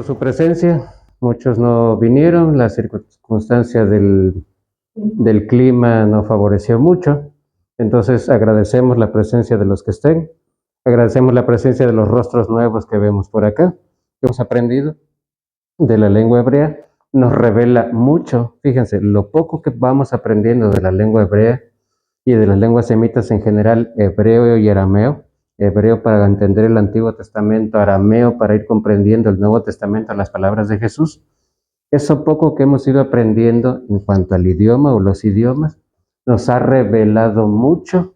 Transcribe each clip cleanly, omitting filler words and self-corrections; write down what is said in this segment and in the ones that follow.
por su presencia. Muchos no vinieron, la circunstancia del clima no favoreció mucho. Entonces agradecemos la presencia de los que estén. Agradecemos la presencia de los rostros nuevos que vemos por acá. Hemos aprendido de la lengua hebrea. Nos revela mucho. Fíjense, lo poco que vamos aprendiendo de la lengua hebrea y de las lenguas semitas en general, hebreo y arameo. Hebreo para entender el Antiguo Testamento, arameo para ir comprendiendo el Nuevo Testamento, las palabras de Jesús. Eso poco que hemos ido aprendiendo en cuanto al idioma o los idiomas, nos ha revelado mucho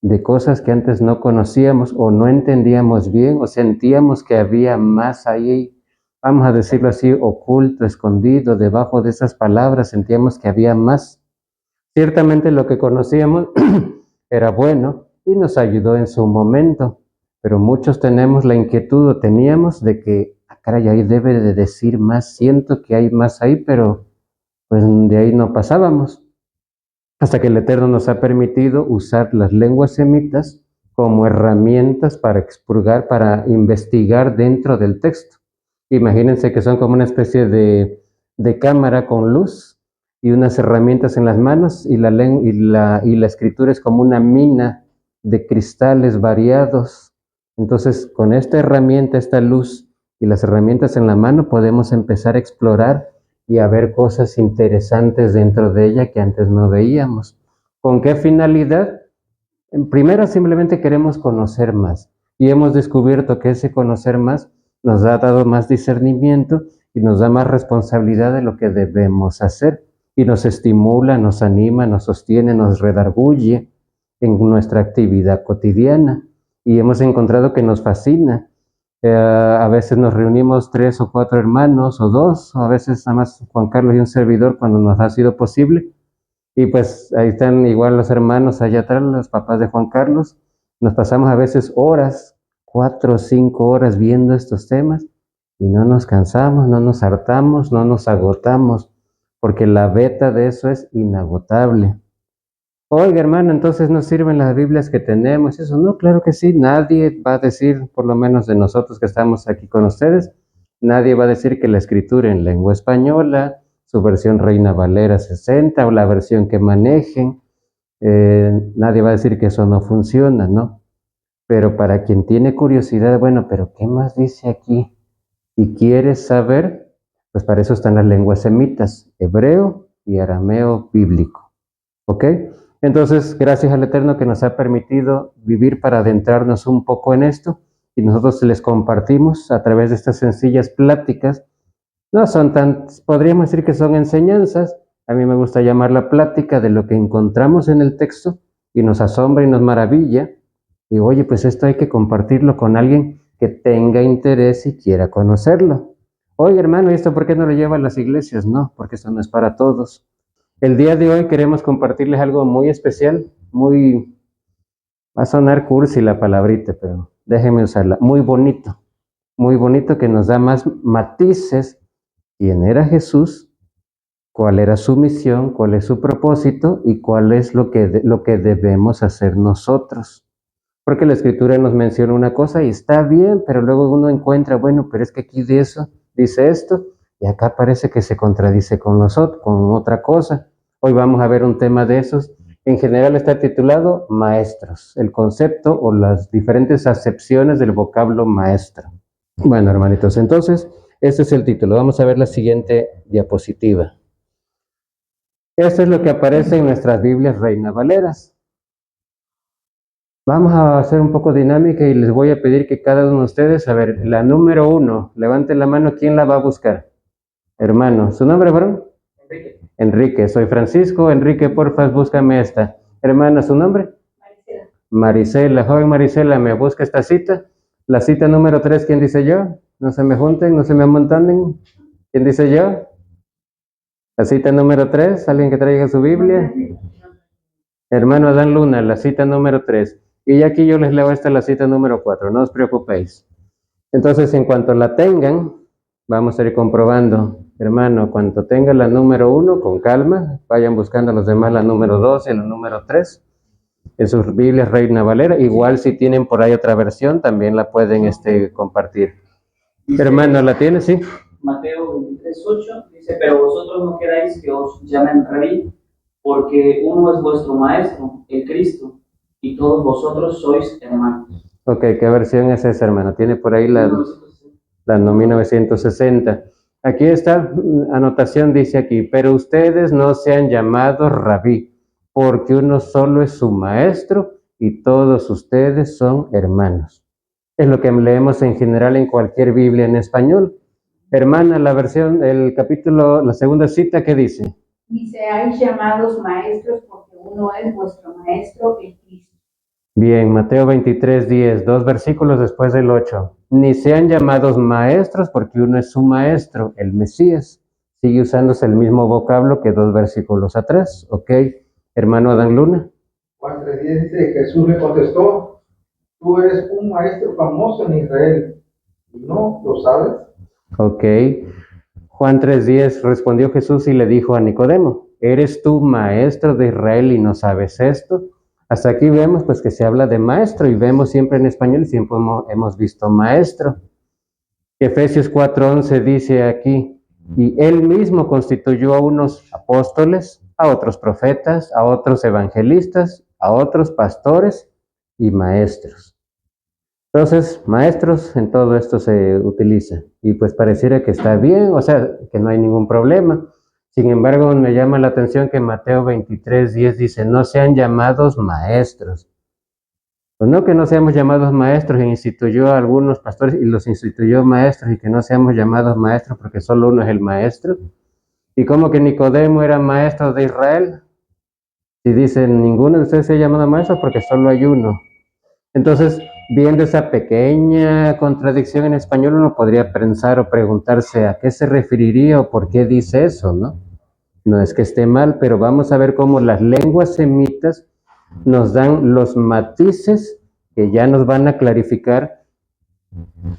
de cosas que antes no conocíamos o no entendíamos bien o sentíamos que había más ahí, vamos a decirlo así, oculto, escondido, debajo de esas palabras, sentíamos que había más. Ciertamente lo que conocíamos era bueno y nos ayudó en su momento, pero muchos tenemos la inquietud o teníamos de que, caray, ahí debe de decir más, siento que hay más ahí, pero pues de ahí no pasábamos. Hasta que el Eterno nos ha permitido usar las lenguas semitas como herramientas para expurgar, para investigar dentro del texto. Imagínense que son como una especie de cámara con luz y unas herramientas en las manos y la escritura es como una mina de cristales variados. Entonces, con esta herramienta, esta luz y las herramientas en la mano, podemos empezar a explorar y a ver cosas interesantes dentro de ella que antes no veíamos. ¿Con qué finalidad? En primera, simplemente queremos conocer más y hemos descubierto que ese conocer más nos ha dado más discernimiento y nos da más responsabilidad de lo que debemos hacer y nos estimula, nos anima, nos sostiene, nos redarguye en nuestra actividad cotidiana y hemos encontrado que nos fascina. A veces nos reunimos 3 o 4 hermanos o 2, o a veces nada más Juan Carlos y un servidor cuando nos ha sido posible. Y pues ahí están igual los hermanos allá atrás, los papás de Juan Carlos. Nos pasamos a veces horas, 4 o 5 horas viendo estos temas y no nos cansamos, no nos hartamos, no nos agotamos, porque la beta de eso es inagotable. Oiga, hermano, entonces no sirven las Biblias que tenemos, eso no, claro que sí, nadie va a decir, por lo menos de nosotros que estamos aquí con ustedes, nadie va a decir que la escritura en lengua española, su versión Reina Valera 60 o la versión que manejen, nadie va a decir que eso no funciona, ¿no? Pero para quien tiene curiosidad, bueno, pero ¿qué más dice aquí? Y quieres saber, pues para eso están las lenguas semitas, hebreo y arameo bíblico, ¿ok? Entonces, gracias al Eterno que nos ha permitido vivir para adentrarnos un poco en esto y nosotros les compartimos a través de estas sencillas pláticas. No son tan, podríamos decir que son enseñanzas, a mí me gusta llamar la plática de lo que encontramos en el texto y nos asombra y nos maravilla. Y oye, pues esto hay que compartirlo con alguien que tenga interés y quiera conocerlo. Oye, hermano, ¿y esto por qué no lo lleva a las iglesias? No, porque esto no es para todos. El día de hoy queremos compartirles algo muy especial, va a sonar cursi la palabrita, pero déjenme usarla, muy bonito que nos da más matices. ¿Quién era Jesús? ¿Cuál era su misión? ¿Cuál es su propósito? ¿Y cuál es lo que debemos hacer nosotros? Porque la Escritura nos menciona una cosa y está bien, pero luego uno encuentra, bueno, pero es que aquí de eso dice esto, y acá parece que se contradice con nosotros, con otra cosa. Hoy vamos a ver un tema de esos. En general está titulado maestros, el concepto o las diferentes acepciones del vocablo maestro. Bueno, hermanitos, entonces, este es el título. Vamos a ver la siguiente diapositiva. Esto es lo que aparece en nuestras Biblias Reina Valeras. Vamos a hacer un poco dinámica y les voy a pedir que cada uno de ustedes, a ver, la número 1, levanten la mano, ¿quién la va a buscar? Hermano, ¿su nombre, varón? Enrique. Enrique, soy Francisco. Enrique, porfa, búscame esta. Hermana, ¿su nombre? Marisela. Marisela, joven Marisela, ¿me busca esta cita? La cita número 3, ¿quién dice yo? No se me junten, no se me amontonen. ¿Quién dice yo? La cita número 3, ¿alguien que traiga su Biblia? Hermano Adán Luna, la cita número 3. Y aquí yo les leo la cita número 4, no os preocupéis. Entonces, en cuanto la tengan, vamos a ir comprobando. Hermano, cuando tengan la número 1, con calma, vayan buscando a los demás la número 2 y la número 3. En sus Biblias Reina Valera. Igual si tienen por ahí otra versión, también la pueden compartir. Dice, Hermano, ¿la tiene? Sí. Mateo 23:8 dice, pero vosotros no queráis que os llamen rabí, porque uno es vuestro maestro, el Cristo, y todos vosotros sois hermanos. Ok, ¿qué versión es esa, hermano? Tiene por ahí la 1960. Aquí está, anotación dice aquí, pero ustedes no sean llamados rabí, porque uno solo es su maestro y todos ustedes son hermanos. Es lo que leemos en general en cualquier Biblia en español. Hermana, la versión, el capítulo, la segunda cita, ¿qué dice? Y seáis llamados maestros porque uno es vuestro maestro, el Cristo. Bien, Mateo 23:10, 2 versículos después del 8. Ni sean llamados maestros porque uno es su maestro, el Mesías. Sigue usándose el mismo vocablo que 2 versículos atrás. Ok, hermano Adán Luna. Juan 3:10 dice, Jesús le contestó, tú eres un maestro famoso en Israel, ¿no lo sabes? Ok, Juan 3:10 respondió Jesús y le dijo a Nicodemo, ¿eres tú maestro de Israel y no sabes esto? Hasta aquí vemos pues que se habla de maestro y vemos siempre en español, siempre hemos visto maestro. Efesios 4:11 dice aquí, y él mismo constituyó a unos apóstoles, a otros profetas, a otros evangelistas, a otros pastores y maestros. Entonces, maestros en todo esto se utiliza y pues pareciera que está bien, o sea, que no hay ningún problema. Sin embargo, me llama la atención que Mateo 23:10 dice, no sean llamados maestros. Pues no que no seamos llamados maestros, e instituyó a algunos pastores y los instituyó maestros y que no seamos llamados maestros porque solo uno es el maestro. ¿Y cómo que Nicodemo era maestro de Israel? Si dicen, ninguno de ustedes se ha llamado maestro porque solo hay uno. Entonces, viendo esa pequeña contradicción en español, uno podría pensar o preguntarse a qué se referiría o por qué dice eso, ¿no? No es que esté mal, pero vamos a ver cómo las lenguas semitas nos dan los matices que ya nos van a clarificar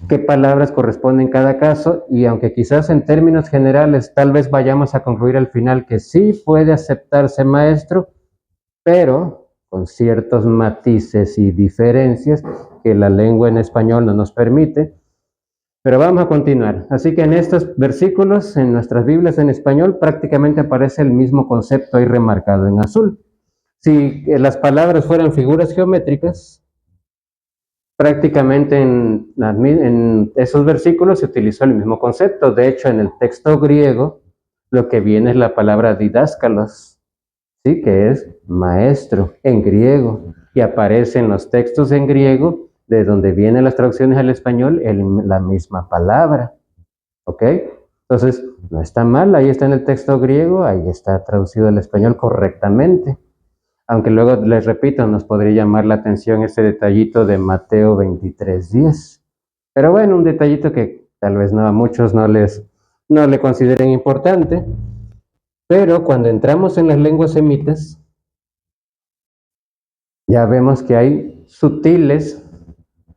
qué palabras corresponden en cada caso y aunque quizás en términos generales tal vez vayamos a concluir al final que sí puede aceptarse maestro, pero con ciertos matices y diferencias que la lengua en español no nos permite. Pero vamos a continuar. Así que en estos versículos, en nuestras Biblias en español, prácticamente aparece el mismo concepto ahí remarcado en azul. Si las palabras fueran figuras geométricas, prácticamente en esos versículos se utilizó el mismo concepto. De hecho, en el texto griego, lo que viene es la palabra didáskalos, ¿sí? Que es maestro en griego. Y aparece en los textos en griego, de donde vienen las traducciones al español, la misma palabra. ¿Ok? Entonces, no está mal, ahí está en el texto griego, ahí está traducido al español correctamente. Aunque luego, les repito, nos podría llamar la atención ese detallito de Mateo 23:10. Pero bueno, un detallito que tal vez no a muchos no le consideren importante. Pero cuando entramos en las lenguas semitas, ya vemos que hay sutiles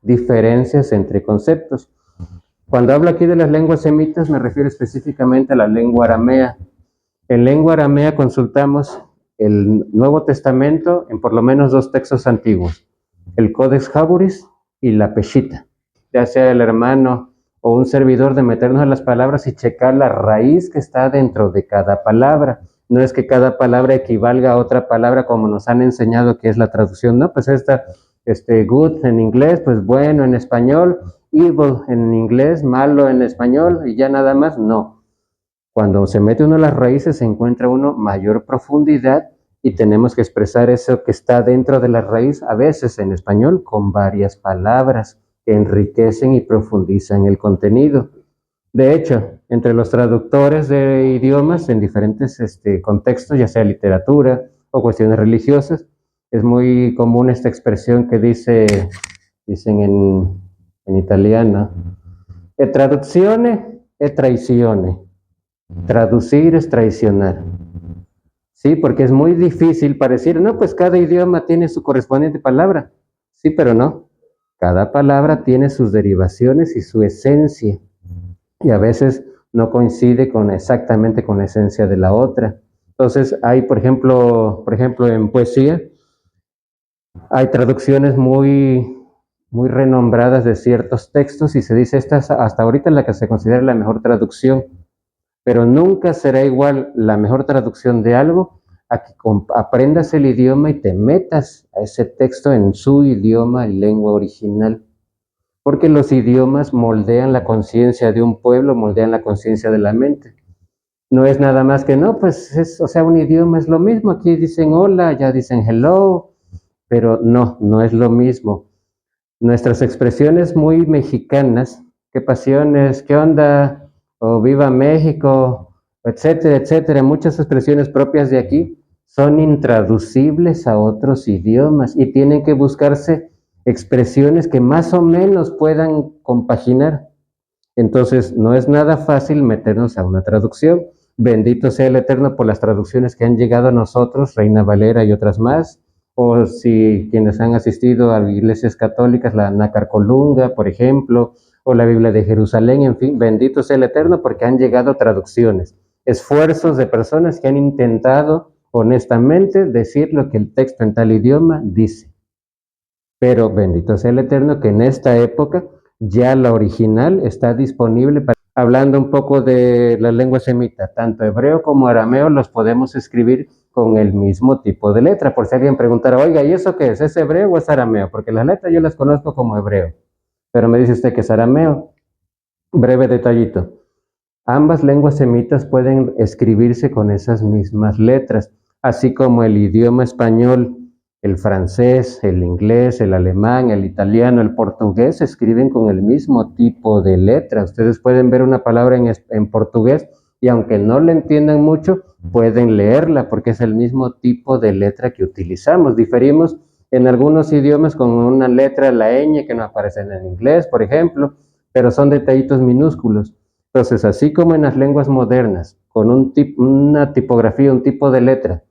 diferencias entre conceptos. Cuando hablo aquí de las lenguas semitas, me refiero específicamente a la lengua aramea. En lengua aramea consultamos el Nuevo Testamento en por lo menos 2 textos antiguos, el Codex Jaburis y la Peshita. Ya sea el hermano o un servidor de meternos a las palabras y checar la raíz que está dentro de cada palabra. No es que cada palabra equivalga a otra palabra como nos han enseñado que es la traducción, ¿no? Pues good en inglés, pues bueno en español, evil en inglés, malo en español y ya nada más, no. Cuando se mete uno a las raíces se encuentra uno mayor profundidad y tenemos que expresar eso que está dentro de la raíz, a veces en español, con varias palabras que enriquecen y profundizan el contenido. De hecho, entre los traductores de idiomas en diferentes contextos, ya sea literatura o cuestiones religiosas, es muy común esta expresión que dicen en italiano, e traduzione e traizione. Traducir es traicionar. Sí, porque es muy difícil para decir, no, pues cada idioma tiene su correspondiente palabra. Sí, pero no. Cada palabra tiene sus derivaciones y su esencia. Y a veces no coincide exactamente con la esencia de la otra. Entonces, hay, por ejemplo, en poesía, hay traducciones muy muy renombradas de ciertos textos y se dice esta es hasta ahorita la que se considera la mejor traducción, pero nunca será igual la mejor traducción de algo a que aprendas el idioma y te metas a ese texto en su idioma y lengua original. Porque los idiomas moldean la conciencia de un pueblo, moldean la conciencia de la mente. No es nada más que, no, pues o sea, un idioma es lo mismo. Aquí dicen hola, allá dicen hello, pero no es lo mismo. Nuestras expresiones muy mexicanas, qué pasiones, qué onda, o viva México, etcétera, etcétera, muchas expresiones propias de aquí son intraducibles a otros idiomas y tienen que buscarse expresiones que más o menos puedan compaginar. Entonces, no es nada fácil meternos a una traducción. Bendito sea el Eterno por las traducciones que han llegado a nosotros, Reina Valera y otras más, o si quienes han asistido a iglesias católicas, la Nácar Colunga, por ejemplo, o la Biblia de Jerusalén, en fin, bendito sea el Eterno porque han llegado traducciones, esfuerzos de personas que han intentado honestamente decir lo que el texto en tal idioma dice. Pero bendito sea el Eterno que en esta época ya la original está disponible. Hablando un poco de la lengua semita, tanto hebreo como arameo los podemos escribir con el mismo tipo de letra. Por si alguien preguntara, oiga, ¿y eso qué es? ¿Es hebreo o es arameo? Porque las letras yo las conozco como hebreo, pero me dice usted que es arameo. Breve detallito. Ambas lenguas semitas pueden escribirse con esas mismas letras, así como el idioma español, el francés, el inglés, el alemán, el italiano, el portugués se escriben con el mismo tipo de letra. Ustedes pueden ver una palabra en portugués y aunque no le entiendan mucho, pueden leerla porque es el mismo tipo de letra que utilizamos. Diferimos en algunos idiomas con una letra, la ñ, que no aparece en el inglés, por ejemplo, pero son detallitos minúsculos. Entonces, así como en las lenguas modernas, con una tipografía, un tipo de letra,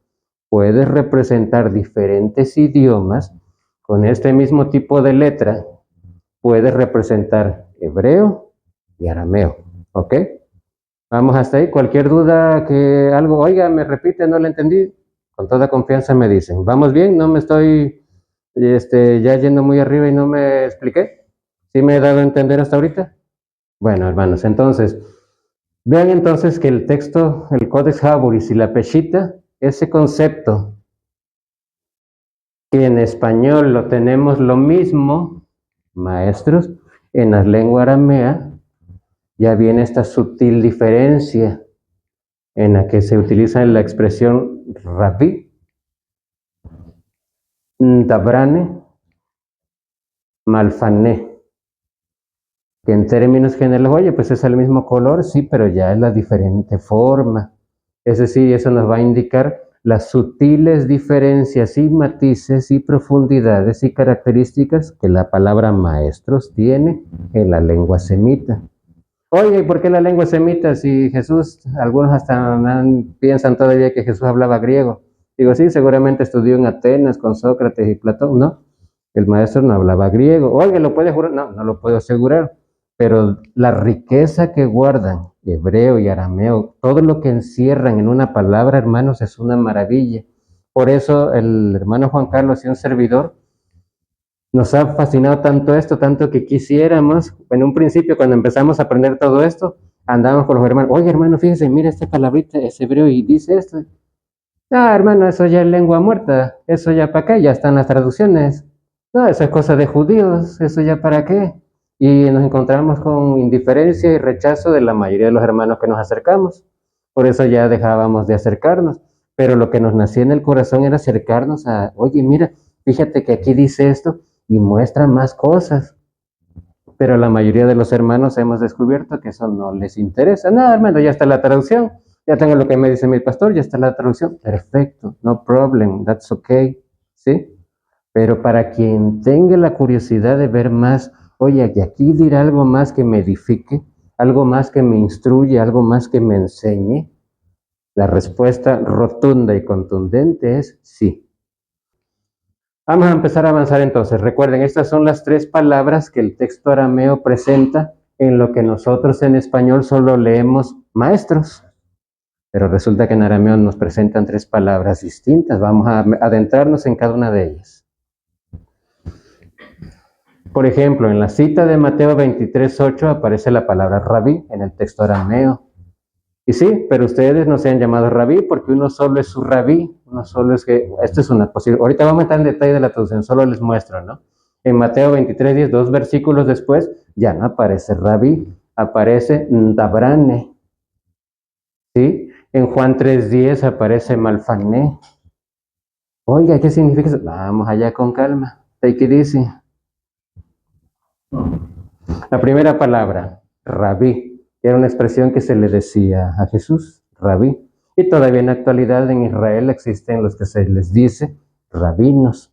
puedes representar diferentes idiomas, con este mismo tipo de letra, puedes representar hebreo y arameo, ¿ok? Vamos hasta ahí. Cualquier duda que algo, oiga, me repite, no le entendí, con toda confianza me dicen. ¿Vamos bien? ¿No me estoy ya yendo muy arriba y no me expliqué? ¿Sí me he dado a entender hasta ahorita? Bueno, hermanos, entonces, vean entonces que el texto, el Codex Haburis y la Peshita, ese concepto que en español lo tenemos lo mismo, maestros, en la lengua aramea ya viene esta sutil diferencia en la que se utiliza la expresión rabí, dabrane, malfané, que en términos generales, oye, pues es el mismo color, sí, pero ya es la diferente forma. Es decir, eso nos va a indicar las sutiles diferencias y matices y profundidades y características que la palabra maestros tiene en la lengua semita. Oye, ¿y por qué la lengua semita? Si Jesús, algunos hasta piensan todavía que Jesús hablaba griego. Digo, sí, seguramente estudió en Atenas con Sócrates y Platón, ¿no? El maestro no hablaba griego. Oye, ¿lo puede jurar? No, no lo puedo asegurar. Pero la riqueza que guardan hebreo y arameo, todo lo que encierran en una palabra, hermanos, es una maravilla. Por eso el hermano Juan Carlos y un servidor nos ha fascinado tanto esto, tanto que quisiéramos, en un principio cuando empezamos a aprender todo esto, andábamos con los hermanos, oye hermano, fíjese, mira esta palabrita, es hebreo y dice esto. Ah, hermano, eso ya es lengua muerta, eso ya para qué, ya están las traducciones. No, eso es cosa de judíos, eso ya para qué. Y nos encontramos con indiferencia y rechazo de la mayoría de los hermanos que nos acercamos. Por eso ya dejábamos de acercarnos. Pero lo que nos nacía en el corazón era acercarnos a, oye, mira, fíjate que aquí dice esto y muestra más cosas. Pero la mayoría de los hermanos hemos descubierto que eso no les interesa. No, hermano, ya está la traducción. Ya tengo lo que me dice mi pastor, ya está la traducción. Perfecto, no problem, that's okay. ¿Sí? Pero para quien tenga la curiosidad de ver más, oye, y aquí dirá algo más que me edifique, algo más que me instruye, algo más que me enseñe, la respuesta rotunda y contundente es sí. Vamos a empezar a avanzar entonces. Recuerden, estas son las tres palabras que el texto arameo presenta en lo que nosotros en español solo leemos maestros. Pero resulta que en arameo nos presentan tres palabras distintas. Vamos a adentrarnos en cada una de ellas. Por ejemplo, en la cita de Mateo 23:8 aparece la palabra rabí en el texto arameo. Y sí, pero ustedes no se han llamado rabí porque uno solo es su rabí, uno solo es que, esto es una posible, ahorita vamos a entrar en detalle de la traducción, solo les muestro, ¿no? En Mateo 23:10, 2 versículos después, ya no aparece rabí, aparece dabrane, ¿sí? En Juan 3:10 aparece malfané. Oiga, ¿qué significa eso? Vamos allá con calma, take it easy. La primera palabra, rabí, era una expresión que se le decía a Jesús, rabí. Y todavía en la actualidad en Israel existen los que se les dice rabinos.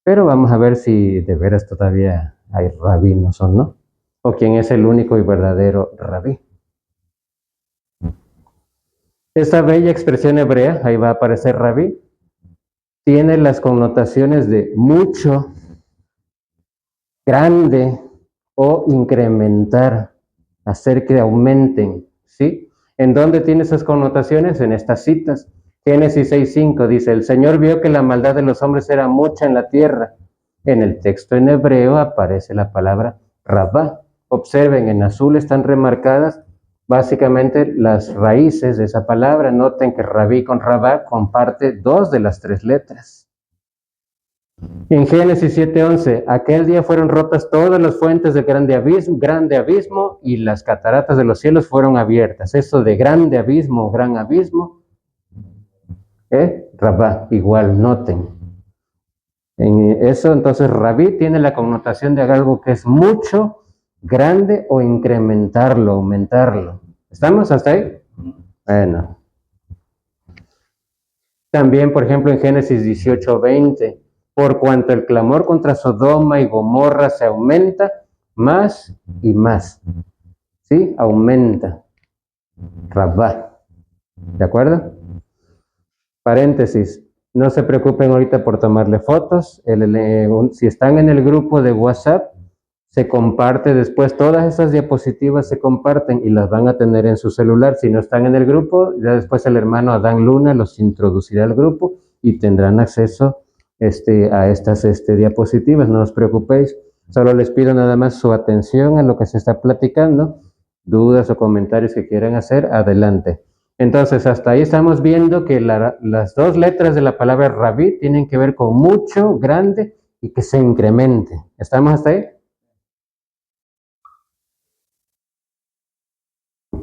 Pero vamos a ver si de veras todavía hay rabinos o no. O quién es el único y verdadero rabí. Esta bella expresión hebrea, ahí va a aparecer rabí, tiene las connotaciones de mucho, grande o incrementar, hacer que aumenten, ¿sí? ¿En dónde tiene esas connotaciones? En estas citas. Génesis 6:5 dice, el Señor vio que la maldad de los hombres era mucha en la tierra. En el texto en hebreo aparece la palabra rabá. Observen, en azul están remarcadas básicamente las raíces de esa palabra. Noten que rabí con rabá comparte 2 de las 3 letras. En Génesis 7:11, aquel día fueron rotas todas las fuentes del grande abismo y las cataratas de los cielos fueron abiertas. Eso de grande abismo, gran abismo, rabá, igual, noten. En eso entonces rabí tiene la connotación de algo que es mucho, grande o incrementarlo, aumentarlo. ¿Estamos hasta ahí? Bueno. También, por ejemplo, en Génesis 18:20, por cuanto el clamor contra Sodoma y Gomorra se aumenta más y más. ¿Sí? Aumenta. Rabá. ¿De acuerdo? Paréntesis. No se preocupen ahorita por tomarle fotos. Si están en el grupo de WhatsApp, se comparte después. Todas esas diapositivas se comparten y las van a tener en su celular. Si no están en el grupo, ya después el hermano Adán Luna los introducirá al grupo y tendrán acceso a estas diapositivas. No os preocupéis. Solo les pido nada más su atención a lo que se está platicando. Dudas o comentarios que quieran hacer, adelante. Entonces, hasta ahí estamos viendo que las 2 letras de la palabra rabí tienen que ver con mucho, grande y que se incremente. ¿Estamos hasta ahí?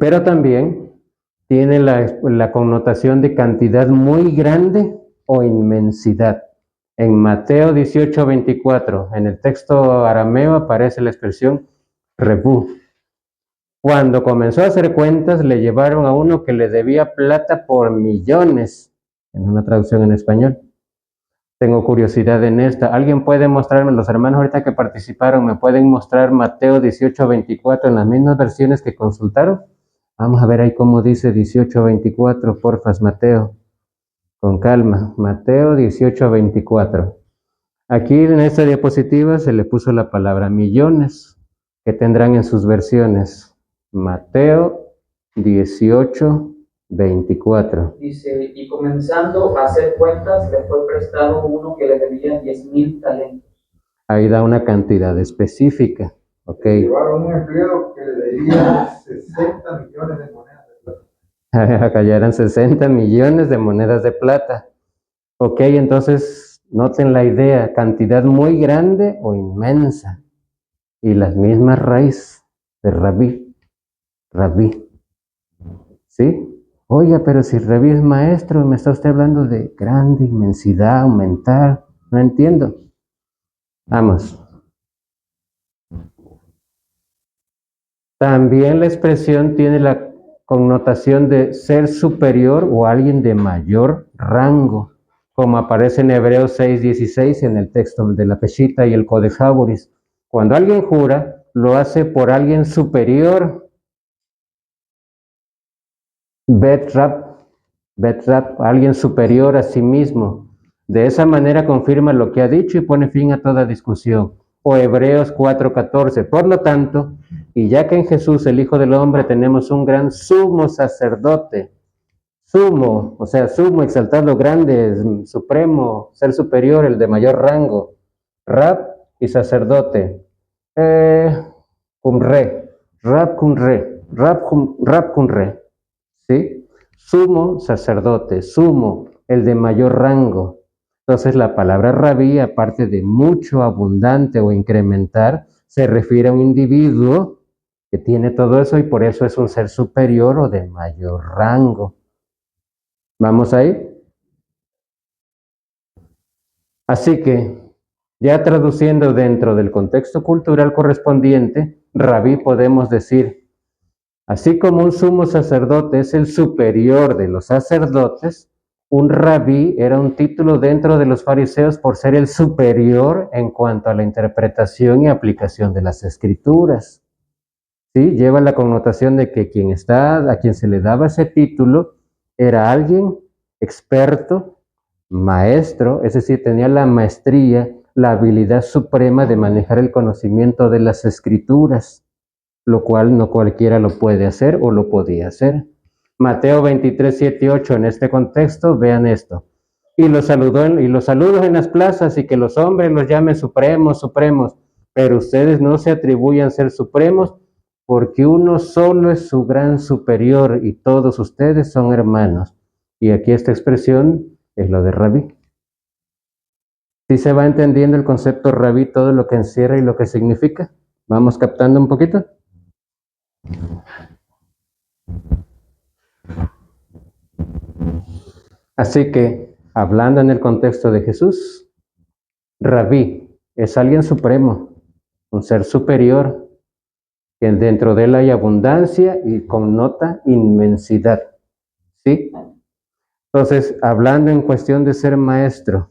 Pero también tiene la connotación de cantidad muy grande o inmensidad. En Mateo 18:24, en el texto arameo aparece la expresión rebú. Cuando comenzó a hacer cuentas, le llevaron a uno que le debía plata por millones, en una traducción en español. Tengo curiosidad en esta. ¿Alguien puede mostrarme, los hermanos ahorita que participaron, me pueden mostrar Mateo 18:24 en las mismas versiones que consultaron? Vamos a ver ahí cómo dice 18:24, porfas, Mateo. Con calma, Mateo 18:24. Aquí en esta diapositiva se le puso la palabra millones, que tendrán en sus versiones. Mateo 18:24. Dice, y comenzando a hacer cuentas, le fue prestado uno que le debía 10,000 talentos. Ahí da una cantidad específica. Ok. Llevaron un empleado que le debía 60 millones de monedas de plata. Acá ya eran 60 millones de monedas de plata. Ok, entonces noten la idea, cantidad muy grande o inmensa. Y las mismas raíces de rabí. Rabí. ¿Sí? Oiga, pero si rabí es maestro, me está usted hablando de grande, inmensidad, aumentar. No entiendo. Vamos. También la expresión tiene la connotación de ser superior o alguien de mayor rango, como aparece en Hebreos 6:16 en el texto de la Peshita y el Codex Haburis. Cuando alguien jura, lo hace por alguien superior. Betrap, alguien superior a sí mismo. De esa manera confirma lo que ha dicho y pone fin a toda discusión. O Hebreos 4:14. Por lo tanto, y ya que en Jesús, el Hijo del Hombre, tenemos un gran sumo sacerdote, sumo, o sea, sumo, exaltado, grande, supremo, ser superior, el de mayor rango, rab y sacerdote. Cumre, Rab Cumre, Rab Cumre, ¿sí? Sumo sacerdote, sumo, el de mayor rango. Entonces la palabra rabí, aparte de mucho, abundante o incrementar, se refiere a un individuo que tiene todo eso y por eso es un ser superior o de mayor rango. ¿Vamos ahí? Así que, ya traduciendo dentro del contexto cultural correspondiente, rabí podemos decir, así como un sumo sacerdote es el superior de los sacerdotes, un rabí era un título dentro de los fariseos por ser el superior en cuanto a la interpretación y aplicación de las escrituras. ¿Sí? Lleva la connotación de que a quien se le daba ese título era alguien experto, maestro, es decir, tenía la maestría, la habilidad suprema de manejar el conocimiento de las escrituras, lo cual no cualquiera lo puede hacer o lo podía hacer. Mateo 23, 7 y 8, en este contexto, vean esto. Y los saludos en las plazas y que los hombres los llamen supremos, supremos, pero ustedes no se atribuyan ser supremos porque uno solo es su gran superior y todos ustedes son hermanos. Y aquí esta expresión es lo de rabí. ¿Sí se va entendiendo el concepto rabí, todo lo que encierra y lo que significa? ¿Vamos captando un poquito? Así que, hablando en el contexto de Jesús, rabí es alguien supremo, un ser superior, que dentro de él hay abundancia y connota inmensidad. ¿Sí? Entonces, hablando en cuestión de ser maestro,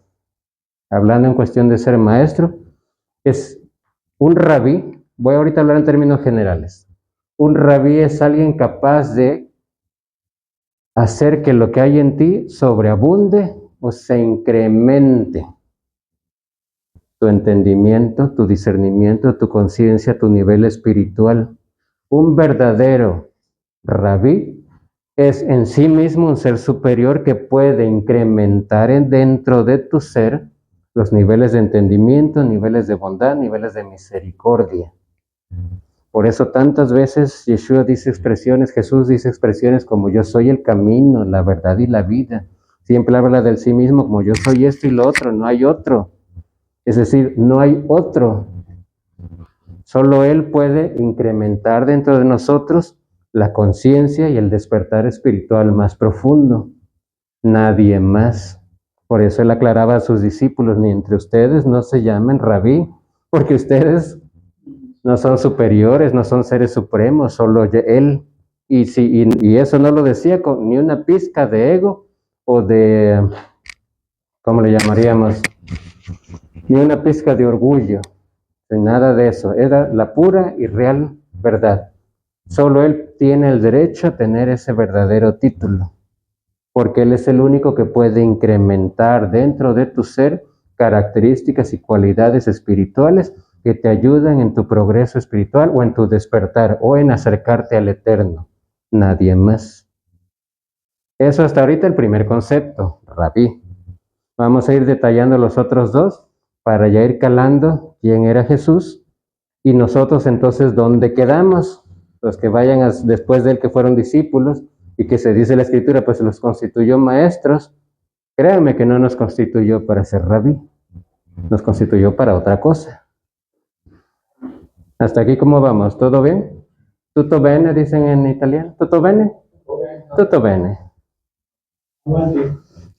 es un rabí, voy ahorita a hablar en términos generales, un rabí es alguien capaz de hacer que lo que hay en ti sobreabunde o se incremente. Tu entendimiento, tu discernimiento, tu conciencia, tu nivel espiritual. Un verdadero rabí es en sí mismo un ser superior que puede incrementar dentro de tu ser los niveles de entendimiento, niveles de bondad, niveles de misericordia. Por eso tantas veces Jesús dice expresiones como yo soy el camino, la verdad y la vida. Siempre habla de sí mismo como yo soy esto y lo otro, no hay otro. Es decir, no hay otro. Solo Él puede incrementar dentro de nosotros la conciencia y el despertar espiritual más profundo. Nadie más. Por eso Él aclaraba a sus discípulos, ni entre ustedes no se llamen rabí, porque ustedes no son superiores, no son seres supremos, solo Él. Y eso no lo decía con ni una pizca de ego o de, ¿cómo le llamaríamos? Ni una pizca de orgullo, de nada de eso. Era la pura y real verdad. Solo Él tiene el derecho a tener ese verdadero título, porque Él es el único que puede incrementar dentro de tu ser características y cualidades espirituales que te ayudan en tu progreso espiritual o en tu despertar o en acercarte al eterno. Nadie más. Eso hasta ahorita el primer concepto, rabí. Vamos a ir detallando los otros dos para ya ir calando quién era Jesús y nosotros entonces dónde quedamos. Los que vayan después de él que fueron discípulos y que se dice la escritura, pues los constituyó maestros. Créanme que no nos constituyó para ser rabí, nos constituyó para otra cosa. Hasta aquí, ¿cómo vamos? ¿Todo bien? Tutto bene, dicen en italiano. ¿Tutto bene? Tutto bene.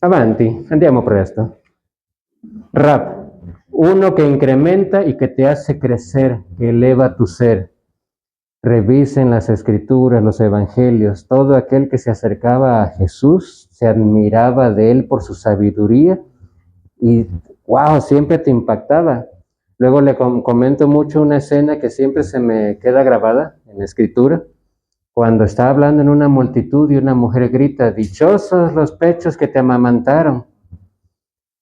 Avanti, andiamo presto. Rab, uno que incrementa y que te hace crecer, que eleva tu ser. Revisen las escrituras, los evangelios. Todo aquel que se acercaba a Jesús se admiraba de él por su sabiduría y wow, siempre te impactaba. Luego le comento mucho una escena que siempre se me queda grabada en la escritura, cuando está hablando en una multitud y una mujer grita, dichosos los pechos que te amamantaron.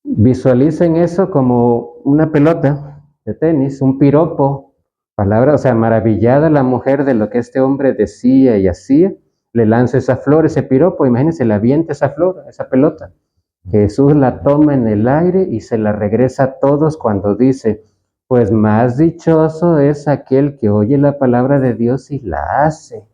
Visualicen eso como una pelota de tenis, un piropo, palabra, o sea, maravillada la mujer de lo que este hombre decía y hacía, le lanza esa flor, ese piropo, imagínense, le avienta esa flor, esa pelota. Jesús la toma en el aire y se la regresa a todos cuando dice, Pues más dichoso es aquel que oye la palabra de Dios y la hace.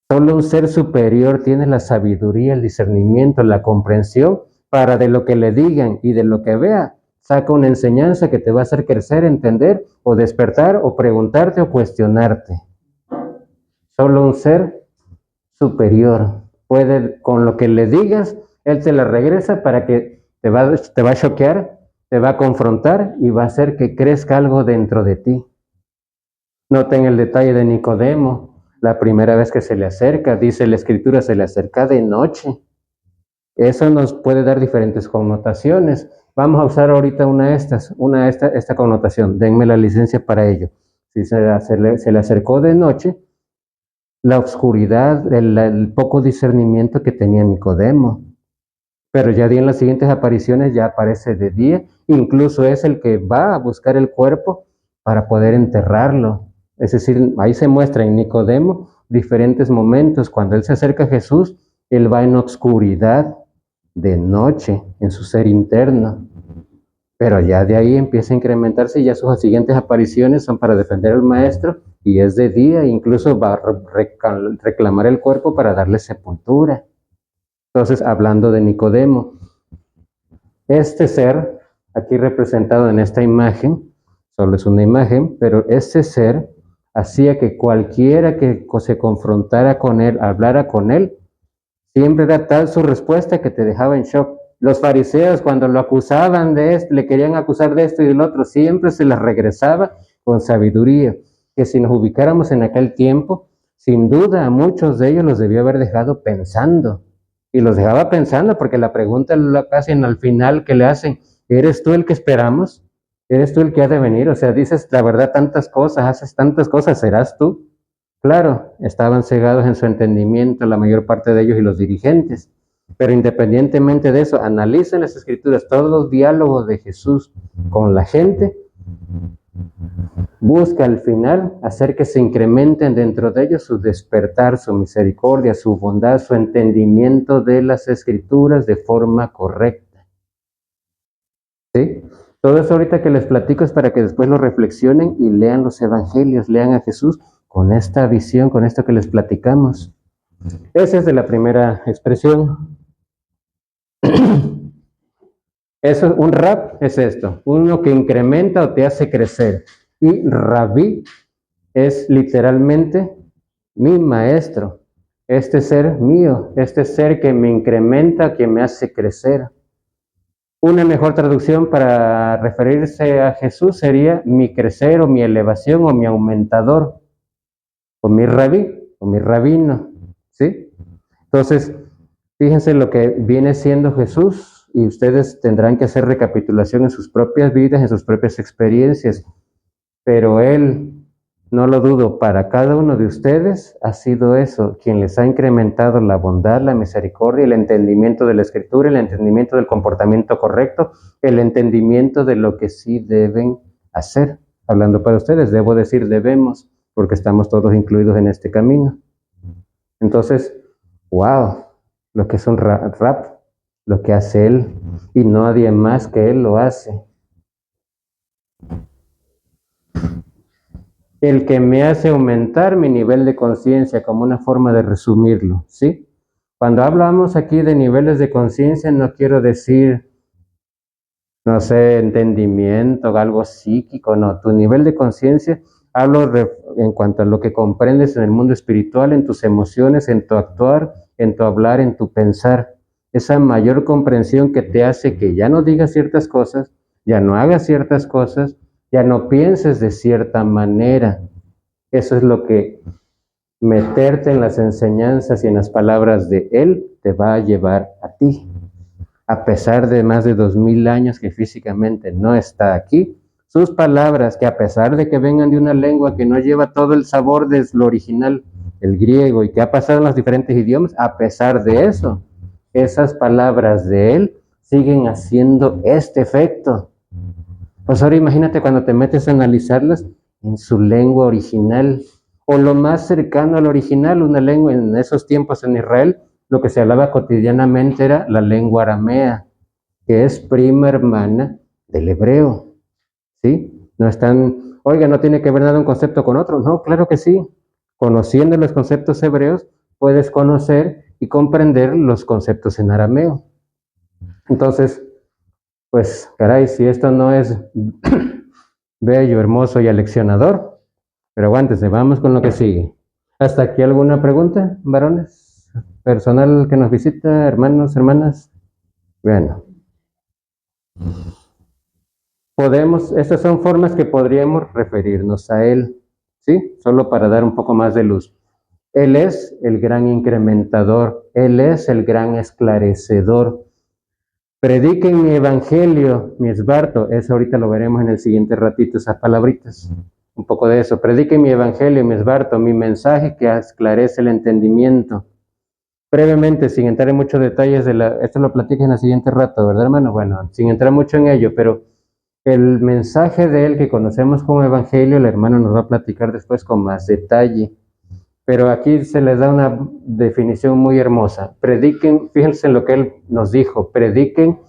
Solo un ser superior tiene la sabiduría, el discernimiento, la comprensión para de lo que le digan y de lo que vea, saca una enseñanza que te va a hacer crecer, entender o despertar o preguntarte o cuestionarte. Solo un ser superior puede, con lo que le digas, él te la regresa para que te va a choquear, te va a confrontar y va a hacer que crezca algo dentro de ti. Noten el detalle de Nicodemo. La primera vez que se le acerca, dice la Escritura, se le acerca de noche. Eso nos puede dar diferentes connotaciones. Vamos a usar ahorita esta connotación. Denme la licencia para ello. Si se le acercó de noche, la oscuridad, el poco discernimiento que tenía Nicodemo. Pero ya en las siguientes apariciones ya aparece de día. Incluso es el que va a buscar el cuerpo para poder enterrarlo. Es decir, ahí se muestra en Nicodemo diferentes momentos. Cuando él se acerca a Jesús, él va en oscuridad de noche, en su ser interno. Pero ya de ahí empieza a incrementarse y ya sus siguientes apariciones son para defender al maestro y es de día, incluso va a reclamar el cuerpo para darle sepultura. Entonces, hablando de Nicodemo, este ser, aquí representado en esta imagen, solo es una imagen, pero este ser hacía que cualquiera que se confrontara con él, hablara con él, siempre era tal su respuesta que te dejaba en shock. Los fariseos, cuando lo acusaban de esto, le querían acusar de esto y del otro, siempre se les regresaba con sabiduría. Que si nos ubicáramos en aquel tiempo, sin duda a muchos de ellos los debió haber dejado pensando. Y los dejaba pensando porque la pregunta casi al final que le hacen, ¿eres tú el que esperamos? ¿Eres tú el que ha de venir? O sea, dices la verdad tantas cosas, haces tantas cosas, ¿serás tú? Claro, estaban cegados en su entendimiento la mayor parte de ellos y los dirigentes. Pero independientemente de eso, analicen las Escrituras, todos los diálogos de Jesús con la gente, busca al final hacer que se incrementen dentro de ellos su despertar, su misericordia, su bondad, su entendimiento de las Escrituras de forma correcta. ¿Sí? Todo eso ahorita que les platico es para que después lo reflexionen y lean los evangelios, lean a Jesús con esta visión, con esto que les platicamos. Esa es de la primera expresión. Eso, un rab es esto, uno que incrementa o te hace crecer. Y rabí es literalmente mi maestro, este ser mío, este ser que me incrementa, que me hace crecer. Una mejor traducción para referirse a Jesús sería mi crecer o mi elevación o mi aumentador, o mi rabí, o mi rabino, ¿sí? Entonces, fíjense lo que viene siendo Jesús y ustedes tendrán que hacer recapitulación en sus propias vidas, en sus propias experiencias, pero Él, no lo dudo, para cada uno de ustedes ha sido eso, quien les ha incrementado la bondad, la misericordia, el entendimiento de la Escritura, el entendimiento del comportamiento correcto, el entendimiento de lo que sí deben hacer. Hablando para ustedes, debo decir debemos, porque estamos todos incluidos en este camino. Entonces, wow, lo que es un rap, lo que hace Él, y nadie más que Él lo hace. El que me hace aumentar mi nivel de conciencia, como una forma de resumirlo, ¿sí? Cuando hablamos aquí de niveles de conciencia, no quiero decir, no sé, entendimiento, algo psíquico, no. Tu nivel de conciencia, hablo en cuanto a lo que comprendes en el mundo espiritual, en tus emociones, en tu actuar, en tu hablar, en tu pensar. Esa mayor comprensión que te hace que ya no digas ciertas cosas, ya no hagas ciertas cosas, ya no pienses de cierta manera. Eso es lo que meterte en las enseñanzas y en las palabras de Él te va a llevar a ti. A pesar de más de 2000 años que físicamente no está aquí, sus palabras, que a pesar de que vengan de una lengua que no lleva todo el sabor de lo original, el griego, y que ha pasado en los diferentes idiomas, a pesar de eso, esas palabras de Él siguen haciendo este efecto. Pues ahora imagínate cuando te metes a analizarlas en su lengua original, o lo más cercano al original, una lengua en esos tiempos en Israel, lo que se hablaba cotidianamente era la lengua aramea, que es prima hermana del hebreo. ¿sí? No están, oiga, no tiene que ver nada un concepto con otro. No, claro que sí. Conociendo los conceptos hebreos, puedes conocer y comprender los conceptos en arameo. Entonces, pues, caray, si esto no es bello, hermoso y aleccionador, pero aguántese, vamos con lo que sigue. ¿Hasta aquí alguna pregunta, varones? Personal que nos visita, hermanos, hermanas. Bueno, estas son formas que podríamos referirnos a Él, ¿sí? Solo para dar un poco más de luz. Él es el gran incrementador, Él es el gran esclarecedor. Prediquen mi evangelio, mi esbarto, eso ahorita lo veremos en el siguiente ratito, esas palabritas, un poco de eso. Prediquen mi evangelio, mi esbarto, mi mensaje que esclarece el entendimiento. Brevemente, sin entrar en muchos detalles, esto lo platico en el siguiente rato, ¿verdad, hermano? Bueno, sin entrar mucho en ello, pero el mensaje de él que conocemos como evangelio, el hermano nos va a platicar después con más detalle. Pero aquí se les da una definición muy hermosa. Prediquen, fíjense en lo que él nos dijo, prediquen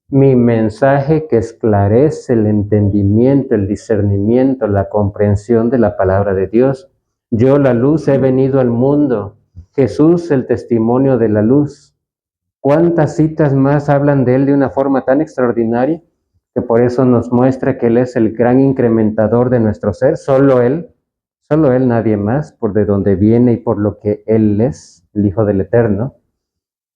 mi mensaje que esclarece el entendimiento, el discernimiento, la comprensión de la palabra de Dios. Yo, la luz, he venido al mundo. Jesús, el testimonio de la luz. ¿Cuántas citas más hablan de él de una forma tan extraordinaria? Que por eso nos muestra que él es el gran incrementador de nuestro ser. Solo él, nadie más, por de donde viene y por lo que él es, el Hijo del Eterno.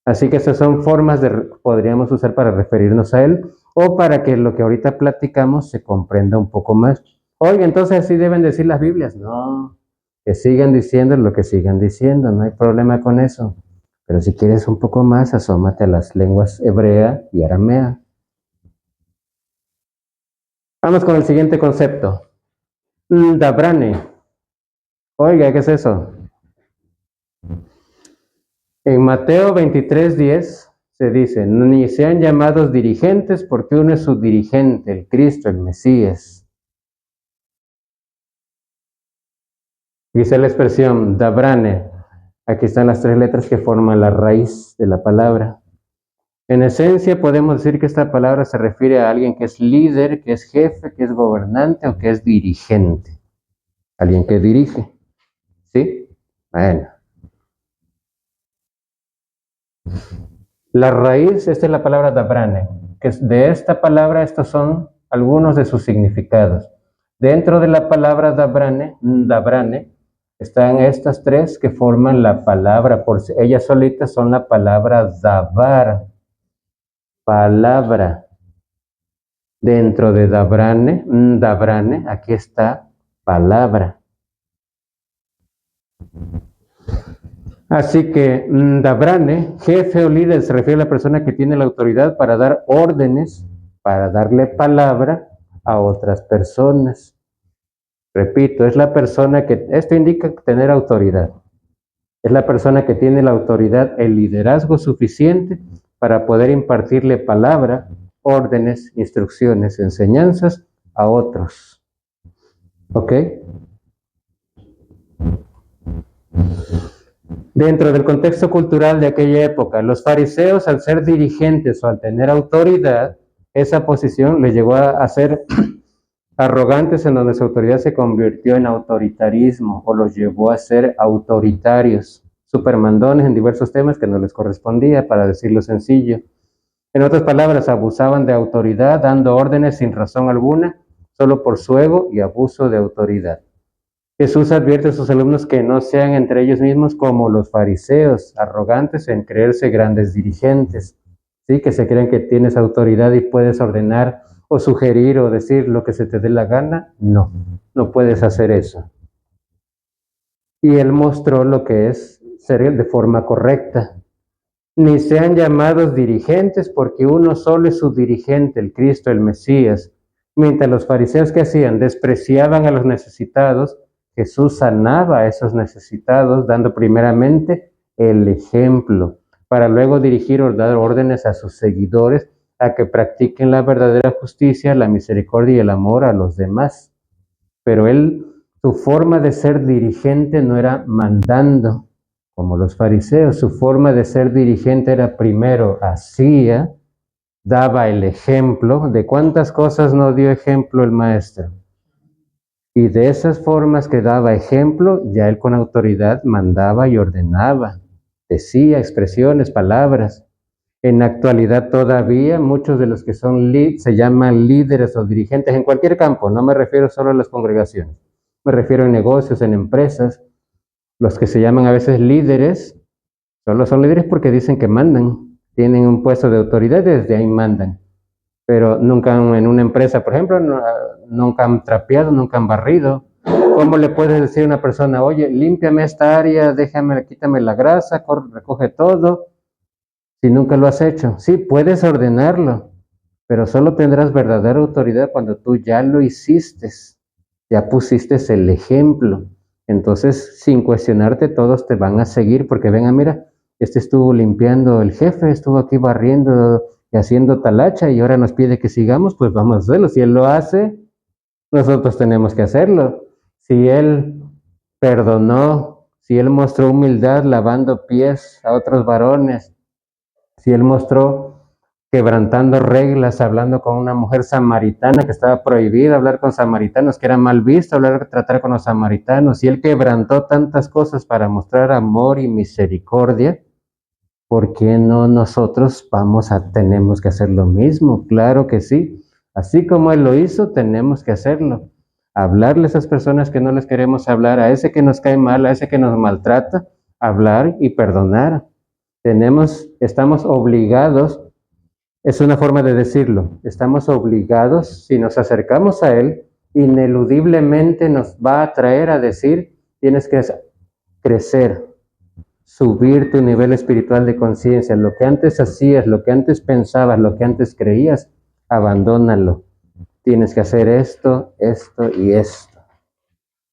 Así que esas son formas podríamos usar para referirnos a él o para que lo que ahorita platicamos se comprenda un poco más. Oye, entonces así deben decir las Biblias. No, que sigan diciendo lo que sigan diciendo, no hay problema con eso. Pero si quieres un poco más, asómate a las lenguas hebrea y aramea. Vamos con el siguiente concepto. Dabrane. Oiga, ¿qué es eso? En Mateo 23:10 se dice, ni sean llamados dirigentes porque uno es su dirigente, el Cristo, el Mesías. Dice la expresión dabrane. Aquí están las 3 letras que forman la raíz de la palabra. En esencia podemos decir que esta palabra se refiere a alguien que es líder, que es jefe, que es gobernante o que es dirigente. Alguien que dirige. ¿Sí? Bueno. La raíz, esta es la palabra dabrane, que de esta palabra estos son algunos de sus significados. Dentro de la palabra dabrane, están estas 3 que forman la palabra, por ellas solitas son la palabra dabar, palabra. Dentro de dabrane, aquí está palabra. Así que dabrane, jefe o líder, se refiere a la persona que tiene la autoridad para dar órdenes, para darle palabra a otras personas. Repito, es la persona que, esto indica tener autoridad. Es la persona que tiene la autoridad, el liderazgo suficiente para poder impartirle palabra, órdenes, instrucciones, enseñanzas a otros. ¿Ok? Dentro del contexto cultural de aquella época, los fariseos, al ser dirigentes o al tener autoridad, esa posición les llegó a ser arrogantes, en donde su autoridad se convirtió en autoritarismo o los llevó a ser autoritarios, supermandones en diversos temas que no les correspondía, para decirlo sencillo. En otras palabras, abusaban de autoridad, dando órdenes sin razón alguna, solo por su ego y abuso de autoridad. Jesús advierte a sus alumnos que no sean entre ellos mismos como los fariseos, arrogantes en creerse grandes dirigentes, ¿sí? Que se creen que tienes autoridad y puedes ordenar o sugerir o decir lo que se te dé la gana. No, no puedes hacer eso. Y él mostró lo que es ser de forma correcta. Ni sean llamados dirigentes porque uno solo es su dirigente, el Cristo, el Mesías. Mientras los fariseos, ¿qué hacían? Despreciaban a los necesitados. Jesús sanaba a esos necesitados, dando primeramente el ejemplo, para luego dirigir o dar órdenes a sus seguidores a que practiquen la verdadera justicia, la misericordia y el amor a los demás. Pero su forma de ser dirigente no era mandando, como los fariseos. Su forma de ser dirigente era primero hacía daba el ejemplo. ¿De cuántas cosas no dio ejemplo el maestro? Y de esas formas que daba ejemplo, ya él con autoridad mandaba y ordenaba, decía expresiones, palabras. En la actualidad todavía muchos de los que son se llaman líderes o dirigentes en cualquier campo, no me refiero solo a las congregaciones, me refiero en negocios, en empresas, los que se llaman a veces líderes, solo son líderes porque dicen que mandan, tienen un puesto de autoridad y desde ahí mandan, pero nunca en una empresa, por ejemplo, nunca han trapeado, nunca han barrido. ¿Cómo le puedes decir a una persona, oye, límpiame esta área, quítame la grasa, recoge todo? Si nunca lo has hecho, sí, puedes ordenarlo, pero solo tendrás verdadera autoridad cuando tú ya lo hiciste, ya pusiste el ejemplo. Entonces, sin cuestionarte, todos te van a seguir porque venga, mira, este estuvo limpiando, el jefe estuvo aquí barriendo y haciendo talacha y ahora nos pide que sigamos, pues vamos a hacerlo. Si él lo hace, nosotros tenemos que hacerlo. Si él perdonó, si él mostró humildad lavando pies a otros varones, si él mostró quebrantando reglas, hablando con una mujer samaritana que estaba prohibido hablar con samaritanos, que era mal visto tratar con los samaritanos, y él quebrantó tantas cosas para mostrar amor y misericordia, ¿por qué no nosotros tenemos que hacer lo mismo? Claro que sí. Así como él lo hizo, tenemos que hacerlo. Hablarle a esas personas que no les queremos hablar, a ese que nos cae mal, a ese que nos maltrata, hablar y perdonar. Estamos obligados, es una forma de decirlo, estamos obligados, si nos acercamos a Él, ineludiblemente nos va a traer a decir, tienes que crecer, subir tu nivel espiritual de conciencia, lo que antes hacías, lo que antes pensabas, lo que antes creías, abandónalo. Tienes que hacer esto, esto y esto.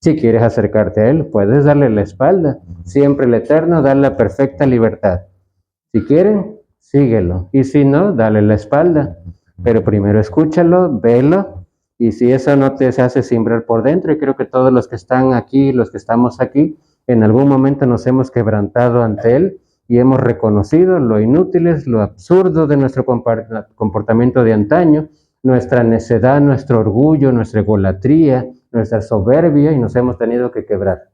Si quieres acercarte a Él, puedes darle la espalda. Siempre el Eterno da la perfecta libertad. Si quieren, síguelo. Y si no, dale la espalda. Pero primero escúchalo, velo. Y si eso no te hace simbrar por dentro, y creo que todos los que están aquí, los que estamos aquí, en algún momento nos hemos quebrantado ante Él y hemos reconocido lo inútiles, lo absurdo de nuestro comportamiento de antaño, nuestra necedad, nuestro orgullo, nuestra egolatría, nuestra soberbia, y nos hemos tenido que quebrar.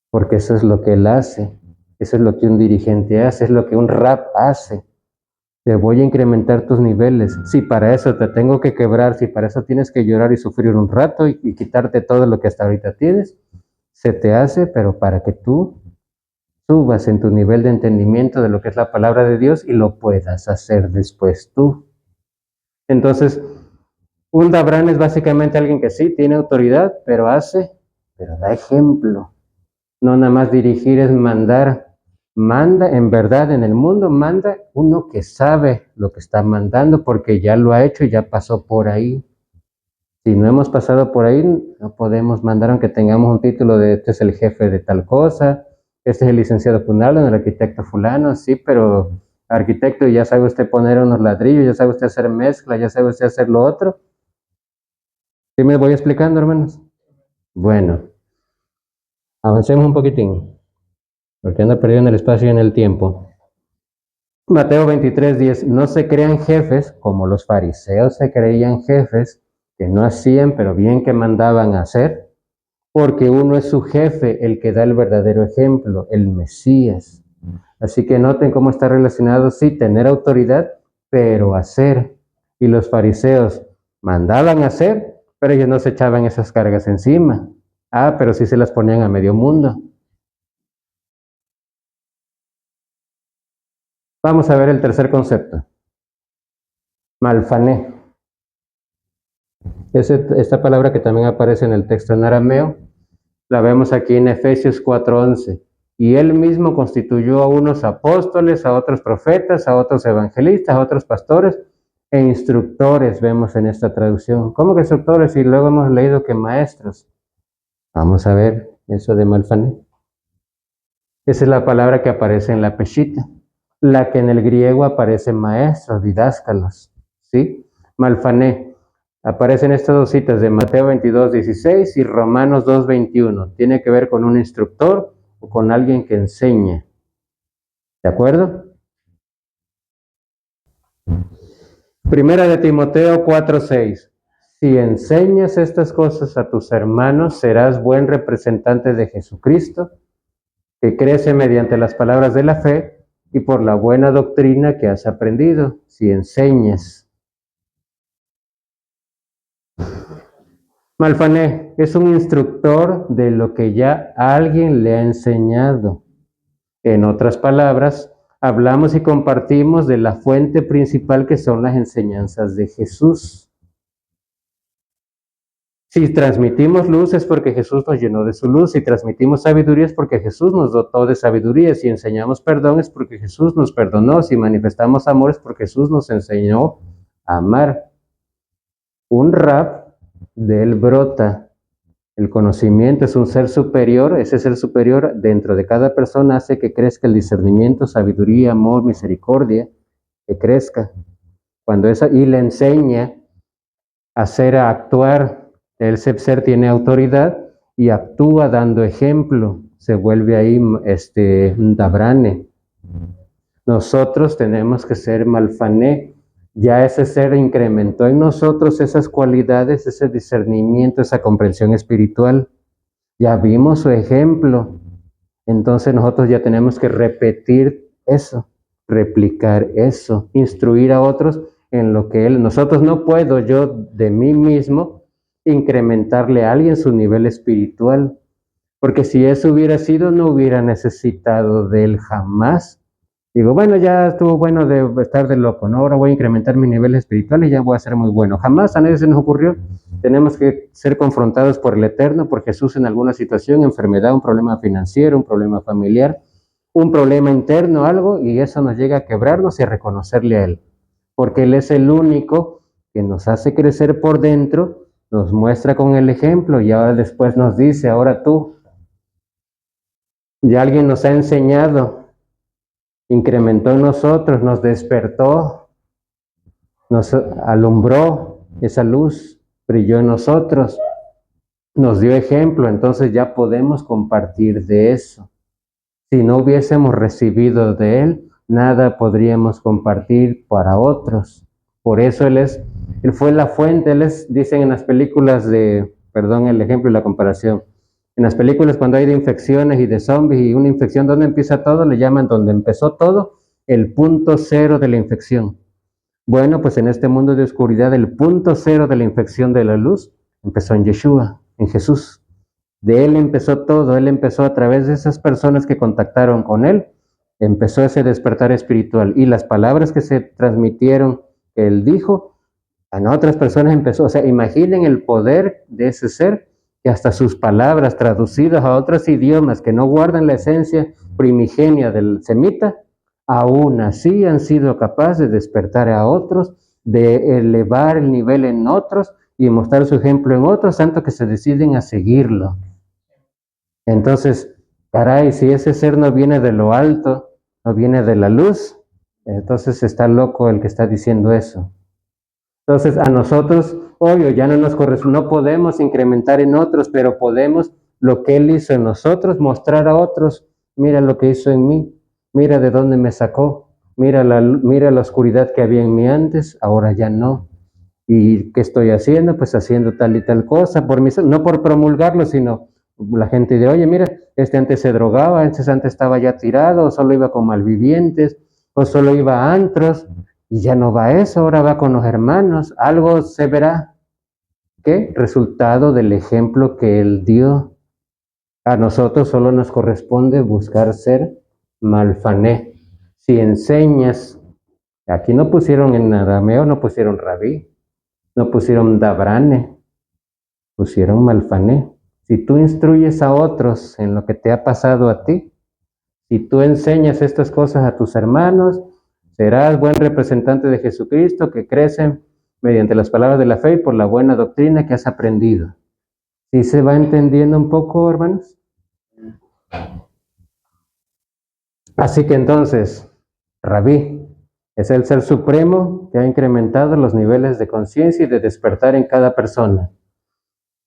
Porque eso es lo que Él hace. Eso es lo que un dirigente hace, es lo que un rap hace. Te voy a incrementar tus niveles. Si para eso te tengo que quebrar, si para eso tienes que llorar y sufrir un rato y quitarte todo lo que hasta ahorita tienes, se te hace, pero para que tú subas en tu nivel de entendimiento de lo que es la palabra de Dios y lo puedas hacer después tú. Entonces, un Dabrán es básicamente alguien que sí tiene autoridad, pero da ejemplo. No nada más dirigir es mandar. Manda, en verdad, en el mundo manda uno que sabe lo que está mandando porque ya lo ha hecho y ya pasó por ahí. Si no hemos pasado por ahí, no podemos mandar aunque tengamos un título de este es el jefe de tal cosa, este es el licenciado fulano, el arquitecto fulano, sí, pero arquitecto ya sabe usted poner unos ladrillos, ya sabe usted hacer mezcla, ya sabe usted hacer lo otro. ¿Sí me voy explicando, hermanos? Bueno, avancemos un poquitín, porque ando perdiendo el espacio y en el tiempo. Mateo 23:10, no se crean jefes como los fariseos se creían jefes, que no hacían, pero bien que mandaban a hacer, porque uno es su jefe, el que da el verdadero ejemplo, el Mesías. Así que noten cómo está relacionado, sí, tener autoridad, pero hacer. Y los fariseos mandaban a hacer, pero ellos no se echaban esas cargas encima. Pero sí se las ponían a medio mundo. Vamos a ver el tercer concepto. Malfané. Esta palabra que también aparece en el texto en arameo, la vemos aquí en Efesios 4:11. Y él mismo constituyó a unos apóstoles, a otros profetas, a otros evangelistas, a otros pastores e instructores, vemos en esta traducción. ¿Cómo que instructores? Y luego hemos leído que maestros. Vamos a ver eso de malfané. Esa es la palabra que aparece en la Peshita, la que en el griego aparece maestros, didáscalos, ¿sí? Malfané. Aparecen estas dos citas de Mateo 22:16 y Romanos 2:21. Tiene que ver con un instructor o con alguien que enseña. ¿De acuerdo? Primera de Timoteo 4:6. Si enseñas estas cosas a tus hermanos, serás buen representante de Jesucristo, que crece mediante las palabras de la fe y por la buena doctrina que has aprendido. Si enseñas. Malfané es un instructor de lo que ya alguien le ha enseñado. En otras palabras, hablamos y compartimos de la fuente principal que son las enseñanzas de Jesús. Si transmitimos luz es porque Jesús nos llenó de su luz. Si transmitimos sabiduría es porque Jesús nos dotó de sabiduría. Si enseñamos perdón es porque Jesús nos perdonó. Si manifestamos amor es porque Jesús nos enseñó a amar. Un rab de él brota. El conocimiento es un ser superior. Ese ser superior dentro de cada persona hace que crezca el discernimiento, sabiduría, amor, misericordia, que crezca. Y le enseña a actuar. El ser tiene autoridad y actúa dando ejemplo. Se vuelve ahí dabrane. Nosotros tenemos que ser malfané. Ya ese ser incrementó en nosotros esas cualidades, ese discernimiento, esa comprensión espiritual. Ya vimos su ejemplo. Entonces nosotros ya tenemos que repetir eso, replicar eso, instruir a otros en lo que nosotros no puedo yo de mí mismo incrementarle a alguien su nivel espiritual, porque si eso hubiera sido, no hubiera necesitado de él jamás. Digo, bueno, ya estuvo bueno de estar de loco, ¿no? Ahora voy a incrementar mi nivel espiritual y ya voy a ser muy bueno. Jamás a nadie se nos ocurrió. Tenemos que ser confrontados por el Eterno, por Jesús en alguna situación, enfermedad, un problema financiero, un problema familiar, un problema interno, algo, y eso nos llega a quebrarnos y a reconocerle a Él, porque Él es el único que nos hace crecer por dentro, nos muestra con el ejemplo y ahora después nos dice, ahora tú. Ya alguien nos ha enseñado, incrementó en nosotros, nos despertó, nos alumbró, esa luz brilló en nosotros, nos dio ejemplo, entonces ya podemos compartir de eso. Si no hubiésemos recibido de Él, nada podríamos compartir para otros. Por eso Él fue la fuente. Dicen en las películas perdón el ejemplo y la comparación, en las películas cuando hay de infecciones y de zombies y una infección, ¿dónde empieza todo? Le llaman donde empezó todo, el punto cero de la infección. Bueno, pues en este mundo de oscuridad, el punto cero de la infección de la luz empezó en Yeshua, en Jesús. De Él empezó todo. Él empezó a través de esas personas que contactaron con Él, empezó ese despertar espiritual. Y las palabras que se transmitieron, que Él dijo, a otras personas empezó. O sea, imaginen el poder de ese ser, que hasta sus palabras traducidas a otros idiomas que no guardan la esencia primigenia del semita, aún así han sido capaces de despertar a otros, de elevar el nivel en otros y mostrar su ejemplo en otros, tanto que se deciden a seguirlo. Entonces, caray, si ese ser no viene de lo alto, no viene de la luz, entonces está loco el que está diciendo eso. Entonces, a nosotros, obvio, ya no nos corresponde, no podemos incrementar en otros, pero podemos lo que Él hizo en nosotros, mostrar a otros, mira lo que hizo en mí, mira de dónde me sacó, mira la oscuridad que había en mí antes, ahora ya no. ¿Y qué estoy haciendo? Pues haciendo tal y tal cosa, no por promulgarlo, sino la gente dice, oye, mira, antes se drogaba, antes estaba ya tirado, o solo iba con malvivientes, o solo iba a antros, y ya no va a eso, ahora va con los hermanos. Algo se verá. ¿Qué? Resultado del ejemplo que Él dio. A nosotros solo nos corresponde buscar ser malfané. Si enseñas, aquí no pusieron en arameo, no pusieron rabí, no pusieron dabrane, pusieron malfané. Si tú instruyes a otros en lo que te ha pasado a ti, si tú enseñas estas cosas a tus hermanos, serás buen representante de Jesucristo que crece mediante las palabras de la fe y por la buena doctrina que has aprendido. ¿Sí se va entendiendo un poco, hermanos? Así que entonces, Rabí es el ser supremo que ha incrementado los niveles de conciencia y de despertar en cada persona.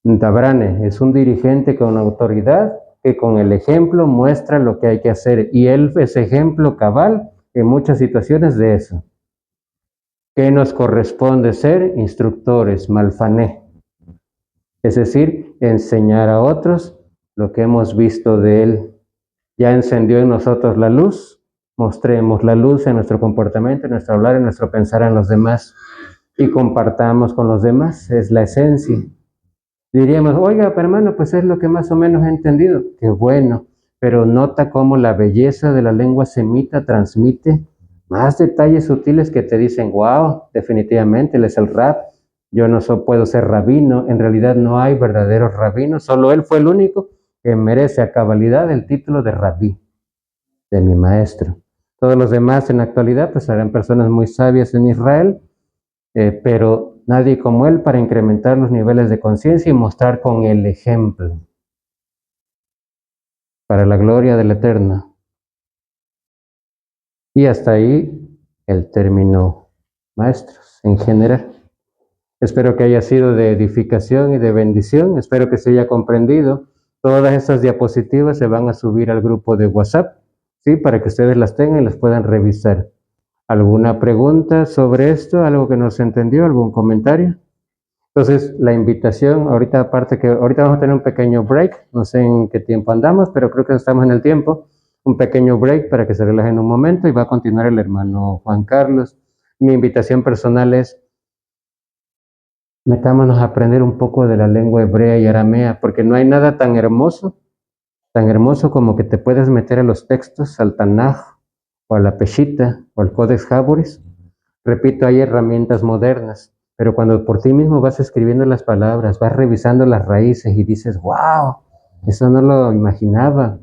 Dabrane es un dirigente con autoridad que con el ejemplo muestra lo que hay que hacer, y él es ejemplo cabal en muchas situaciones de eso. ¿Qué nos corresponde ser? Instructores, malfané. Es decir, enseñar a otros lo que hemos visto de Él. Ya encendió en nosotros la luz, mostremos la luz en nuestro comportamiento, en nuestro hablar, en nuestro pensar en los demás y compartamos con los demás, es la esencia. Diríamos, oiga, pero hermano, pues es lo que más o menos he entendido. Qué bueno, pero nota cómo la belleza de la lengua semita transmite más detalles sutiles que te dicen, wow, definitivamente, él es el rab. Yo no puedo ser rabino, en realidad no hay verdaderos rabinos, solo él fue el único que merece a cabalidad el título de rabí, de mi maestro. Todos los demás en la actualidad pues serán personas muy sabias en Israel, pero nadie como él para incrementar los niveles de conciencia y mostrar con el ejemplo para la gloria del Eterno. Y hasta ahí el término maestros en general. Espero que haya sido de edificación y de bendición. Espero que se haya comprendido. Todas estas diapositivas se van a subir al grupo de WhatsApp, ¿sí? Para que ustedes las tengan y las puedan revisar. ¿Alguna pregunta sobre esto? ¿Algo que no se entendió? ¿Algún comentario? Entonces, la invitación, ahorita aparte que ahorita vamos a tener un pequeño break, no sé en qué tiempo andamos, pero creo que estamos en el tiempo, un pequeño break para que se relajen un momento y va a continuar el hermano Juan Carlos. Mi invitación personal es, metámonos a aprender un poco de la lengua hebrea y aramea, porque no hay nada tan hermoso como que te puedes meter a los textos, al Tanaj, o a la Peshita, o al Codex Jaboris. Repito, hay herramientas modernas, pero cuando por ti mismo vas escribiendo las palabras, vas revisando las raíces y dices, wow, eso no lo imaginaba.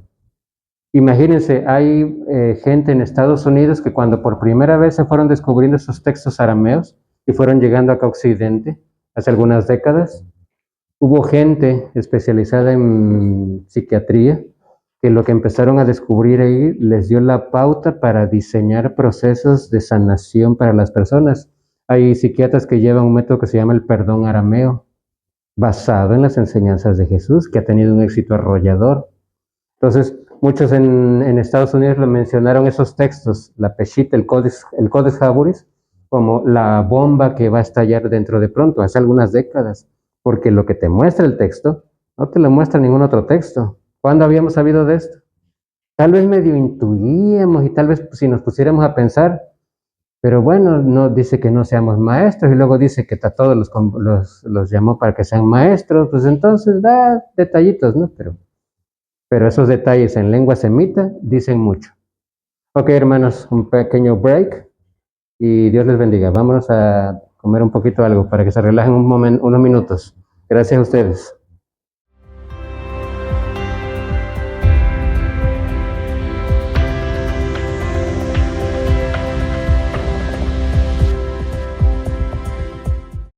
Imagínense, hay gente en Estados Unidos que cuando por primera vez se fueron descubriendo esos textos arameos y fueron llegando acá a Occidente, hace algunas décadas, hubo gente especializada en psiquiatría que lo que empezaron a descubrir ahí les dio la pauta para diseñar procesos de sanación para las personas. Hay psiquiatras que llevan un método que se llama el perdón arameo, basado en las enseñanzas de Jesús, que ha tenido un éxito arrollador. Entonces, muchos en Estados Unidos lo mencionaron esos textos, la Peshita, el Codex Jaboris, como la bomba que va a estallar dentro de pronto, hace algunas décadas, porque lo que te muestra el texto no te lo muestra ningún otro texto. ¿Cuándo habíamos sabido de esto? Tal vez medio intuíamos y tal vez si nos pusiéramos a pensar, pero bueno, no dice que no seamos maestros y luego dice que a todos los llamó para que sean maestros, pues entonces da detallitos, ¿no? Pero esos detalles en lengua semita dicen mucho. Ok, hermanos, un pequeño break y Dios les bendiga. Vámonos a comer un poquito algo para que se relajen un momento, unos minutos. Gracias a ustedes.